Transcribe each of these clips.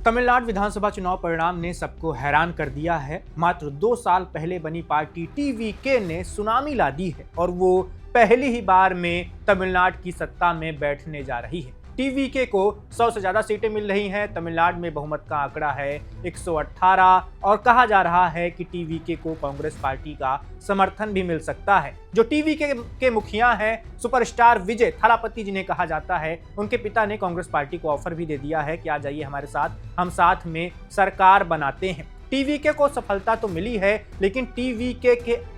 तमिलनाडु विधानसभा चुनाव परिणाम ने सबको हैरान कर दिया है। मात्र 2 साल पहले बनी पार्टी टीवीके ने सुनामी ला दी है और वो पहली ही बार में तमिलनाडु की सत्ता में बैठने जा रही है। टीवीके को 100 से ज्यादा सीटें मिल रही हैं। तमिलनाडु में बहुमत का आंकड़ा है 118 और कहा जा रहा है कि टीवीके को कांग्रेस पार्टी का समर्थन भी मिल सकता है। जो टीवीके के मुखिया हैं सुपरस्टार विजय थालापति जिन्हें कहा जाता है, उनके पिता ने कांग्रेस पार्टी को ऑफर भी दे दिया है कि आ जाइए हमारे साथ, हम साथ में सरकार बनाते हैं। टीवीके को सफलता तो मिली है, लेकिन टीवीके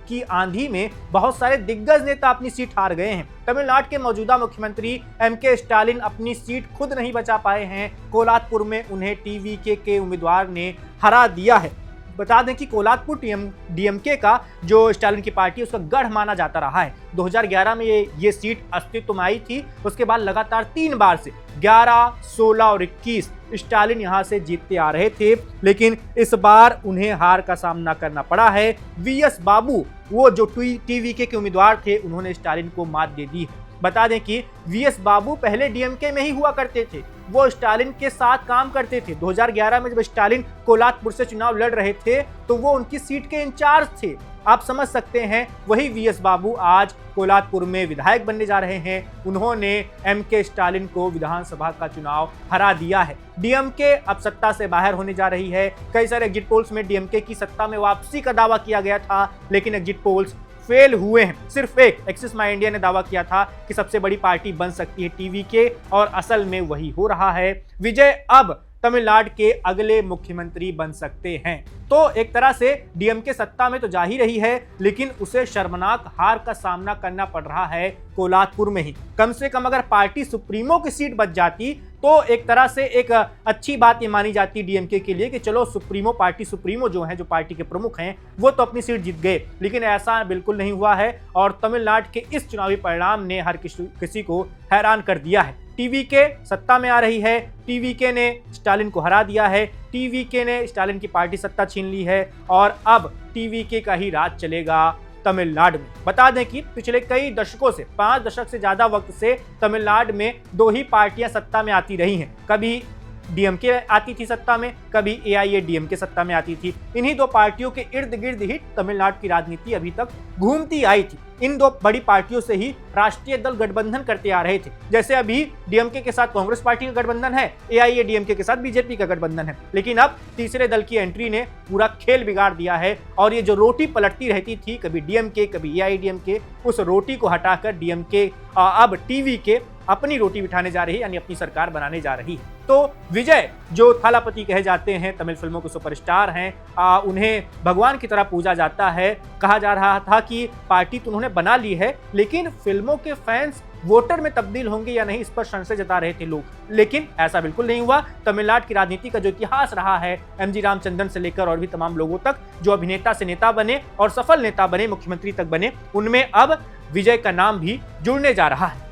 की आंधी में बहुत सारे दिग्गज नेता अपनी सीट हार गए हैं। तमिलनाडु के मौजूदा मुख्यमंत्री एमके स्टालिन अपनी सीट खुद नहीं बचा पाए हैं। कोलापुर में उन्हें टीवीके के उम्मीदवार ने हरा दिया है। बता दें कि कोलापुर डीएमके का जो स्टालिन की पार्टी है उसका गढ़ माना जाता रहा है। 2011 में ये सीट अस्तित्व में आई थी। उसके बाद लगातार 3 बार से 11, 16 और 21 स्टालिन यहां से जीतते आ रहे थे, लेकिन इस बार उन्हें हार का सामना करना पड़ा है। वीएस बाबू, वो जो टीवीके के उम्मीदवार थे, उन्होंने स्टालिन को मात दे दी है। बता दें कि वीएस बाबू पहले डीएमके में ही हुआ करते थे, वो स्टालिन के साथ काम करते थे। 2011 में जब स्टालिन कोलापुर से चुनाव लड़ रहे थे तो वो उनकी सीट के इंचार्ज थे। आप समझ सकते हैं, वही वीएस बाबू आज कोलापुर में विधायक बनने जा रहे हैं। उन्होंने एमके स्टालिन को विधानसभा का चुनाव हरा दिया है। डीएमके अब सत्ता से बाहर होने जा रही है। कई सारे एग्जिट पोल्स में डीएमके की सत्ता में वापसी का दावा किया गया था, लेकिन एग्जिट पोल्स फेल हुए हैं। सिर्फ एक एक्सिस माई इंडिया ने दावा किया था कि सबसे बड़ी पार्टी बन सकती है टीवीके, और असल में वही हो रहा है। विजय अब तमिलनाडु के अगले मुख्यमंत्री बन सकते हैं। तो एक तरह से डीएमके सत्ता में तो जा ही रही है, लेकिन उसे शर्मनाक हार का सामना करना पड़ रहा है कोलापुर में ही। कम से कम अगर पार्टी सुप्रीमो की सीट बच जाती तो एक तरह से एक अच्छी बात ये मानी जाती डीएमके के लिए कि चलो पार्टी सुप्रीमो जो है, जो पार्टी के प्रमुख हैं, वो तो अपनी सीट जीत गए। लेकिन ऐसा बिल्कुल नहीं हुआ है और तमिलनाडु के इस चुनावी परिणाम ने हर किसी को हैरान कर दिया है। टीवीके सत्ता में आ रही है, टीवीके ने स्टालिन को हरा दिया है, टीवीके ने स्टालिन की पार्टी सत्ता छीन ली है और अब टीवीके का ही राज चलेगा तमिलनाडु में। बता दें कि पिछले कई दशकों से, 5 दशक से ज्यादा वक्त से तमिलनाडु में 2 ही पार्टियां सत्ता में आती रही हैं। कभी डीएमके आती थी सत्ता में, कभी एआईएडीएमके सत्ता में आती थी। इन्हीं 2 पार्टियों के इर्द गिर्द ही तमिलनाडु की राजनीति अभी तक घूमती आई थी। इन 2 बड़ी पार्टियों से ही राष्ट्रीय दल गठबंधन करते आ रहे थे। जैसे अभी डीएमके के साथ कांग्रेस पार्टी का गठबंधन है, एआईएडीएमके के साथ बीजेपी का गठबंधन है, लेकिन अब तीसरे दल की एंट्री ने पूरा खेल बिगाड़ दिया है। और ये जो रोटी पलटती रहती थी, कभी डीएमके कभी एआईएडीएमके, उस रोटी को हटाकर डीएमके अब टीवीके अपनी रोटी बिठाने जा रही है, यानी अपनी सरकार बनाने जा रही है। तो विजय जो थालापति कहे जाते हैं, तमिल फिल्मों के सुपरस्टार हैं, उन्हें भगवान की तरह पूजा जाता है। कहा जा रहा था कि पार्टी तो उन्होंने बना ली है, लेकिन फिल्मों के फैंस वोटर में तब्दील होंगे या नहीं, इस पर संशय जता रहे थे लोग, लेकिन ऐसा बिल्कुल नहीं हुआ। तमिलनाडु की राजनीति का जो इतिहास रहा है, एमजी रामचंद्रन से लेकर और भी तमाम लोगों तक, जो अभिनेता से नेता बने और सफल नेता बने, मुख्यमंत्री तक बने, उनमें अब विजय का नाम भी जुड़ने जा रहा है।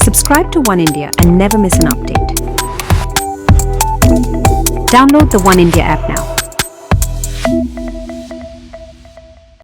Subscribe to One India and never miss an update. Download the One India app now.